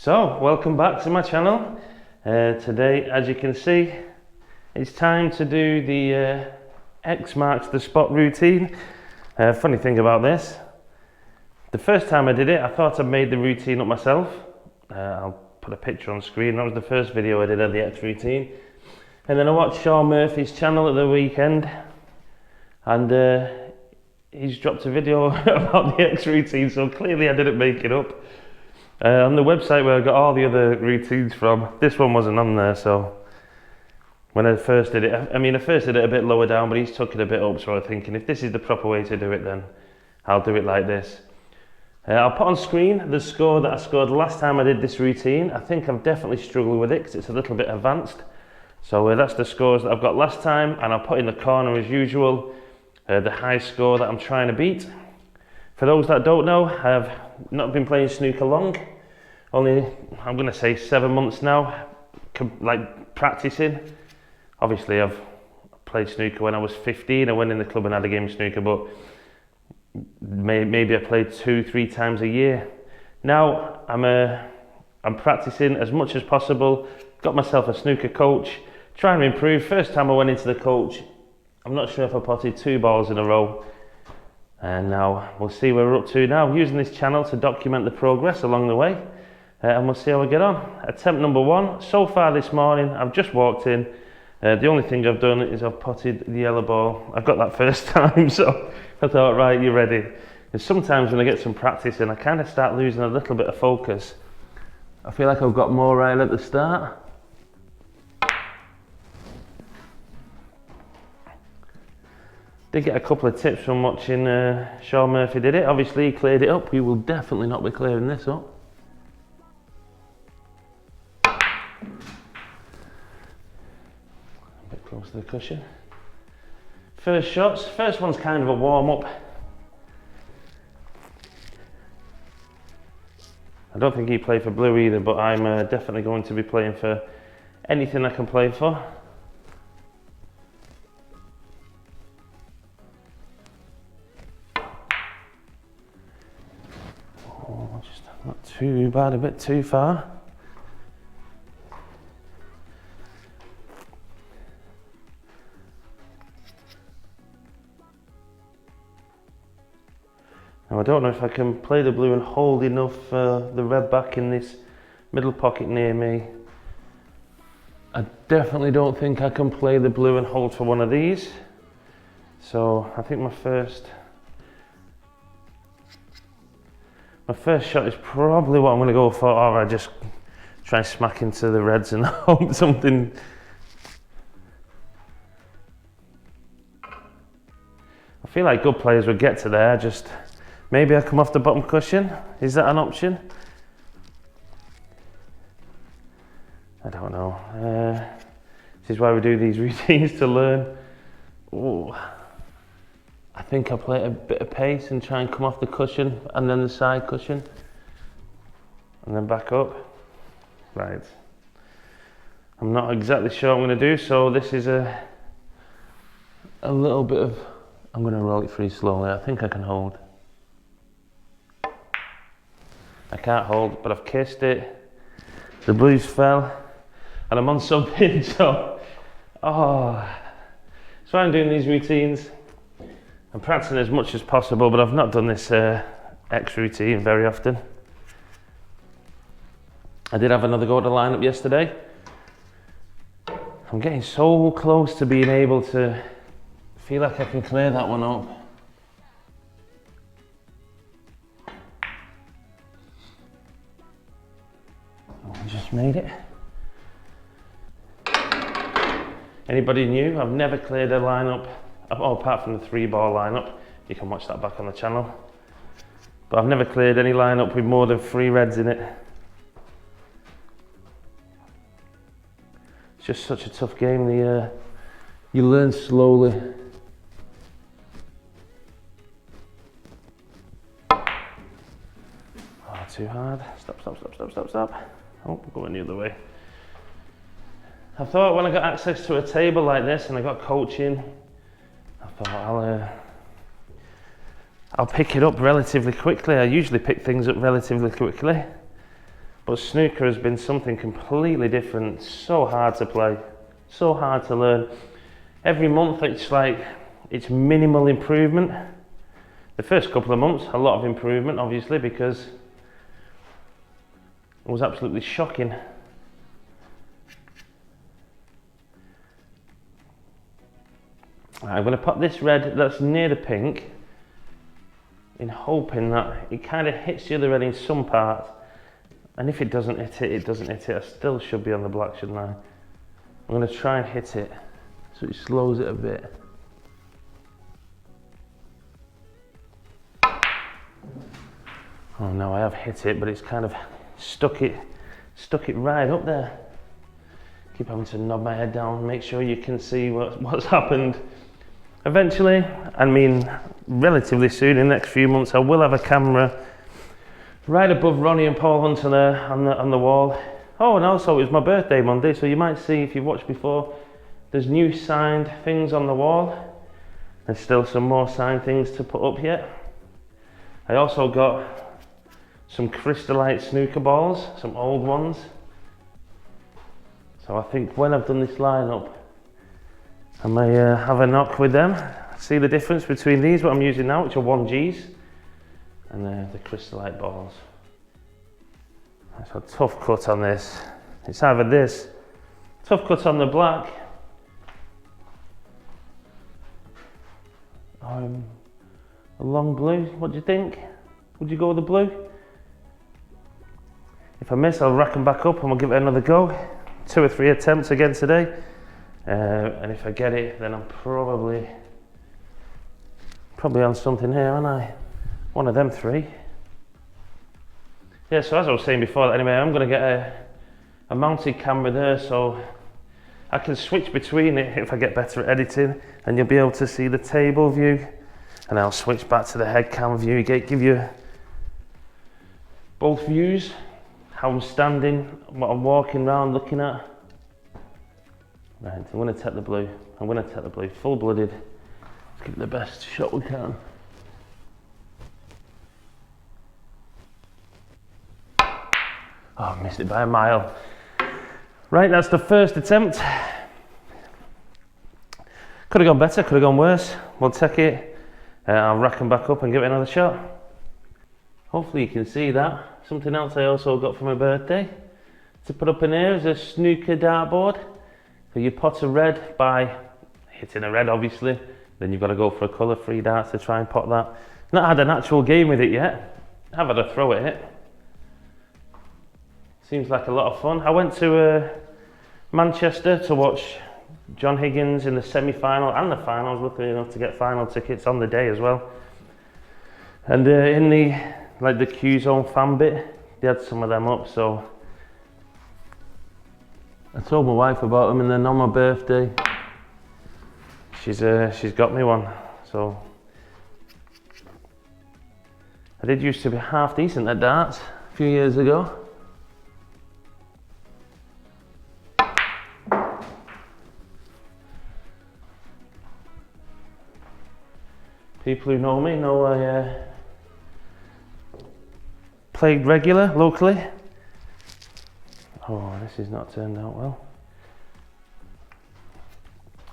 So, welcome back to my channel. Today, as you can see, it's time to do the X marks the spot routine. Funny thing about this, the first time I did it, I thought I'd made the routine up myself. I'll put a picture on screen. That was the first video I did of the X routine. And then I watched Sean Murphy's channel at the weekend, and he's dropped a video about the X routine, so clearly I didn't make it up. On the website where I got all the other routines from, this one wasn't on there, so when I first did it, I first did it a bit lower down, but he's took it a bit up, so I was thinking if this is the proper way to do it, then I'll do it like this. I'll put on screen the score that I scored the last time I did this routine. I think I've definitely struggled with it because it's a little bit advanced. So that's the scores that I've got last time, and I'll put in the corner as usual the high score that I'm trying to beat. For those that don't know, I've not been playing snooker long, only I'm going to say 7 months now, like practicing. Obviously I've played snooker when I was 15, I went in the club and had a game of snooker, but maybe I played 2-3 times a year. Now I'm practicing as much as possible, got myself a snooker coach, trying to improve. First time I went into the coach, I'm not sure if I potted 2 balls in a row. And now we'll see where we're up to now. I'm using this channel to document the progress along the way, and we'll see how we get on. Attempt number 1. So far this morning, I've just walked in. The only thing I've done is I've potted the yellow ball. I got that first time, so I thought, right, you're ready. And sometimes when I get some practice in, I kind of start losing a little bit of focus. I feel like I've got more right at the start. Did get a couple of tips from watching Sean Murphy did it. Obviously he cleared it up. We will definitely not be clearing this up. A bit close to the cushion. First shots. First one's kind of a warm up. I don't think he played for blue either, but I'm definitely going to be playing for anything I can play for. Not too bad, a bit too far. Now I don't know if I can play the blue and hold enough the red back in this middle pocket near me. I definitely don't think I can play the blue and hold for one of these. So I think my first shot is probably what I'm going to go for, or I just try and smack into the reds and hope something. I feel like good players would get to there, just maybe I come off the bottom cushion. Is that an option? I don't know. This is why we do these routines, to learn. Ooh. I think I'll play a bit of pace and try and come off the cushion and then the side cushion and then back up. Right. I'm not exactly sure what I'm going to do, so this is a little bit of, I'm going to roll it free slowly. I think I can hold. I can't hold, but I've kissed it. The blues fell and I'm on something, so that's why I'm doing these routines. I'm practicing as much as possible, but I've not done this X routine very often. I did have another go at the lineup yesterday. I'm getting so close to being able to feel like I can clear that one up. I just made it. Anybody new? I've never cleared a lineup. Apart from the 3-ball lineup, you can watch that back on the channel. But I've never cleared any lineup with more than 3 reds in it. It's just such a tough game. You learn slowly. Oh, too hard. Stop. Oh, going the other way. I thought when I got access to a table like this and I got coaching, I thought I'll pick it up relatively quickly. I usually pick things up relatively quickly. But snooker has been something completely different, so hard to play, so hard to learn. Every month it's minimal improvement. The first couple of months, a lot of improvement obviously, because it was absolutely shocking. I'm going to put this red that's near the pink in hoping that it kind of hits the other red in some parts, and if it doesn't hit it, it doesn't hit it. I still should be on the black, shouldn't I? I'm going to try and hit it so it slows it a bit. Oh no, I have hit it, but it's kind of stuck it right up there. Keep having to nod my head down, make sure you can see what's happened. Eventually, I mean relatively soon, in the next few months, I will have a camera right above Ronnie and Paul Hunter there on the wall. Oh, and also it was my birthday Monday, so you might see, if you've watched before, there's new signed things on the wall. There's still some more signed things to put up yet. I also got some crystallite snooker balls, some old ones. So I think when I've done this lineup, I may have a knock with them. See the difference between these, what I'm using now, which are 1Gs, and the crystallite balls. It's a tough cut on this. It's either this, tough cut on the black, or a long blue. What do you think? Would you go with the blue? If I miss, I'll rack them back up and we'll give it another go. 2 or 3 attempts again today. And if I get it, then I'm probably on something here, aren't I? One of them 3. Yeah, so as I was saying before, anyway, I'm going to get a mounted camera there, so I can switch between it if I get better at editing, and you'll be able to see the table view, and I'll switch back to the head cam view, give you both views, how I'm standing, what I'm walking around looking at. Right, I'm going to take the blue. Full-blooded. Let's give it the best shot we can. Oh, I missed it by a mile. Right, that's the first attempt. Could have gone better, could have gone worse. We'll take it. I'll rack them back up and give it another shot. Hopefully you can see that. Something else I also got for my birthday to put up in here is a snooker dartboard. So you pot a red by hitting a red, obviously. Then you've got to go for a colour, 3 darts to try and pot that. Not had an actual game with it yet. I've had a throw at it. Seems like a lot of fun. I went to Manchester to watch John Higgins in the semi-final and the final. I was lucky enough to get final tickets on the day as well. And in the Q Zone fan bit, they had some of them up, so I told my wife about them, and then on my birthday, she's got me one. So I did used to be half decent at darts a few years ago. People who know me know I played regular locally. Oh, this has not turned out well.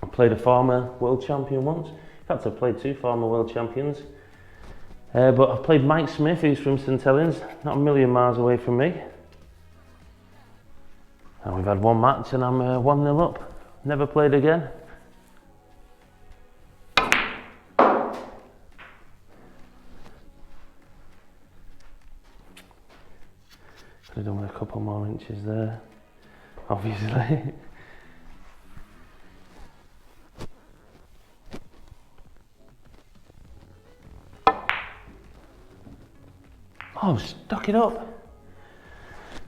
I played a former world champion once. In fact, I've played 2 former world champions. But I've played Mike Smith, who's from St Helens, not a million miles away from me. And we've had 1 match and I'm 1-0 up. Never played again. Could have done with a couple more inches there, obviously. Oh, stuck it up.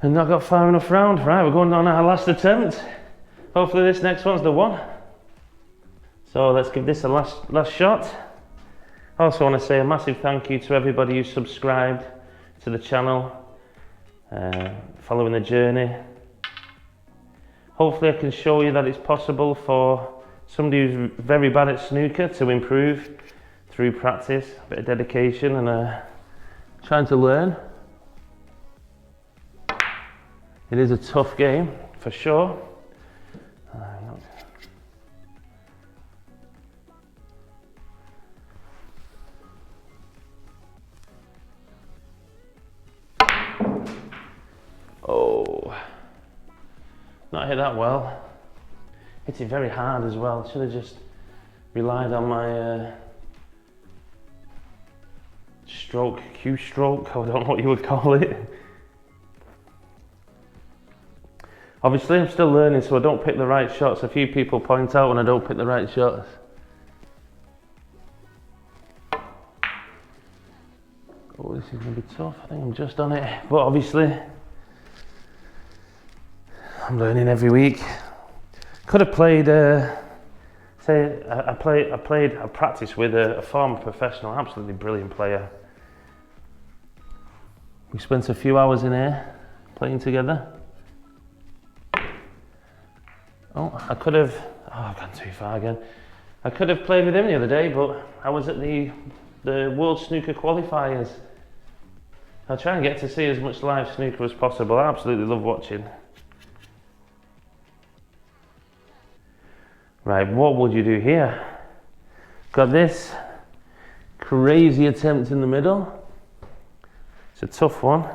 And not got far enough round. Right, we're going on our last attempt. Hopefully this next one's the one. So let's give this a last shot. I also want to say a massive thank you to everybody who subscribed to the channel. Following the journey. Hopefully I can show you that it's possible for somebody who's very bad at snooker to improve through practice, a bit of dedication and trying to learn. It is a tough game, for sure. Oh, not hit that well. Hit it very hard as well. Should have just relied on my stroke, cue stroke, I don't know what you would call it. Obviously I'm still learning, so I don't pick the right shots. A few people point out when I don't pick the right shots. Oh, this is going to be tough. I think I'm just on it, but obviously I'm learning every week. Could have played, say, I practiced with a former professional, absolutely brilliant player. We spent a few hours in here playing together. Oh, I've gone too far again. I could have played with him the other day, but I was at the World Snooker qualifiers. I'll try and get to see as much live snooker as possible. I absolutely love watching. Right, what would you do here? Got this crazy attempt in the middle. It's a tough one.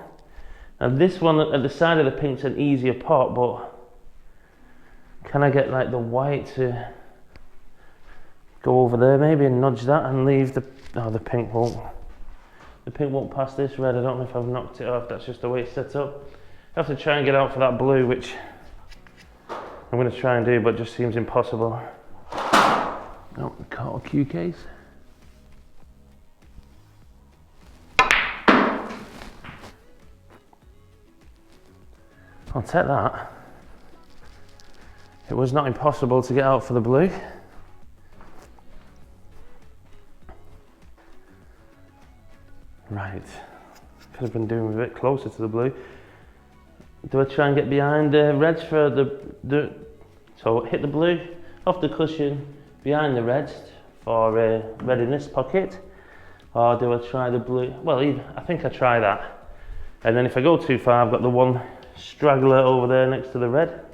And this one at the side of the pink's an easier pot, but can I get like the white to go over there maybe and nudge that and leave the, oh, the pink won't pass this red. I don't know if I've knocked it off, that's just the way it's set up. I have to try and get out for that blue, which I'm going to try and do, but just seems impossible. Oh, caught a cue case. I'll take that. It was not impossible to get out for the blue. Right, could have been doing a bit closer to the blue. Do I try and get behind the reds for the so hit the blue off the cushion behind the reds for red in this pocket, or do I try the blue? Well, I think I try that, and then if I go too far, I've got the one straggler over there next to the red,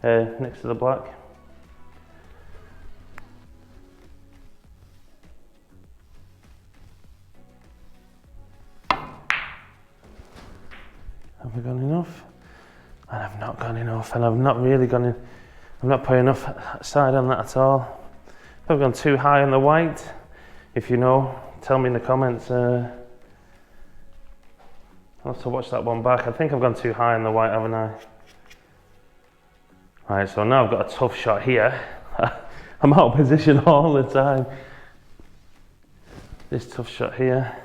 next to the black. Have I gone enough? And I've not gone enough, and I've not really gone in. I've not put enough side on that at all. If I've gone too high on the white, if you know, tell me in the comments. I'll have to watch that one back. I think I've gone too high on the white, haven't I? Right, so now I've got a tough shot here. I'm out of position all the time. This tough shot here.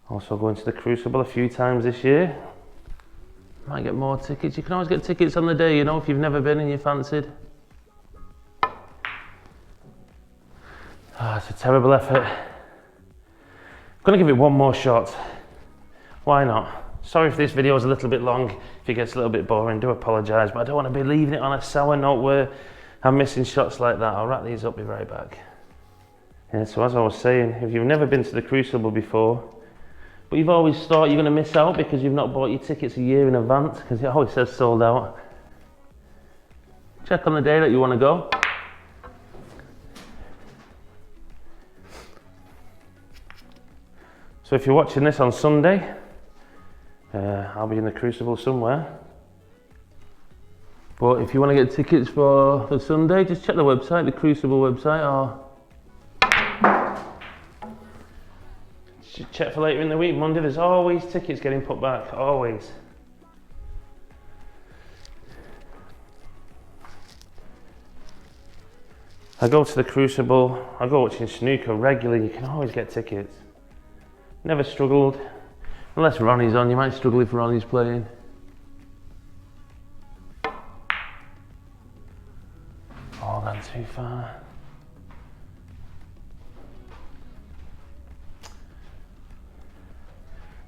Also going to the Crucible a few times this year. Might get more tickets. You can always get tickets on the day, you know, if you've never been and you fancied. It's a terrible effort. I'm gonna give it one more shot. Why not? Sorry if this video is a little bit long, if it gets a little bit boring, do apologise, but I don't want to be leaving it on a sour note where I'm missing shots like that. I'll wrap these up, be right back. Yeah, so as I was saying, if you've never been to the Crucible before, but you've always thought you're going to miss out because you've not bought your tickets a year in advance, because it always says sold out. Check on the day that you want to go. So if you're watching this on Sunday, I'll be in the Crucible somewhere. But if you want to get tickets for the Sunday, just check the website, the Crucible website, or check for later in the week. Monday, there's always tickets getting put back, always. I go to the Crucible, I go watching snooker regularly, you can always get tickets. Never struggled, unless Ronnie's on, you might struggle if Ronnie's playing. Oh, gone too far.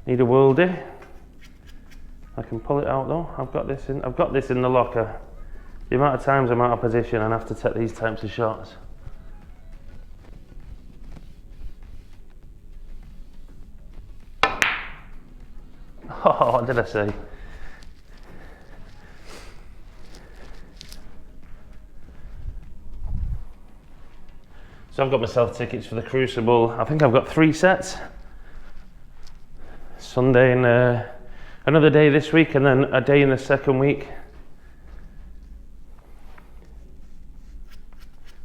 Need a worldie. I can pull it out though. I've got this in the locker. The amount of times I'm out of position and have to take these types of shots. Oh, what did I say? So I've got myself tickets for the Crucible. I think I've got 3 sets. Sunday and another day this week, and then a day in the second week.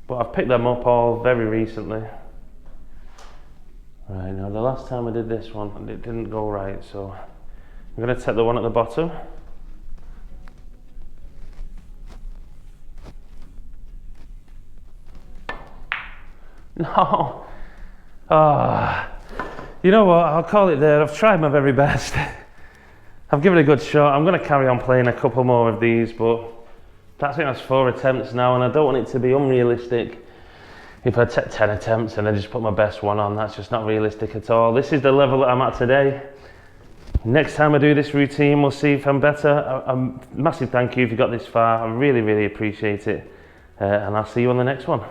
But I've picked them up all very recently. Right, now the last time I did this one, it didn't go right, so I'm going to take the one at the bottom. No! Ah, you know what, I'll call it there. I've tried my very best. I've given it a good shot. I'm going to carry on playing a couple more of these, but I think that's 4 attempts now, and I don't want it to be unrealistic. If I take 10 attempts and I just put my best one on, that's just not realistic at all. This is the level that I'm at today. Next time I do this routine, we'll see if I'm better. A massive thank you if you got this far. I really, really appreciate it. And I'll see you on the next one.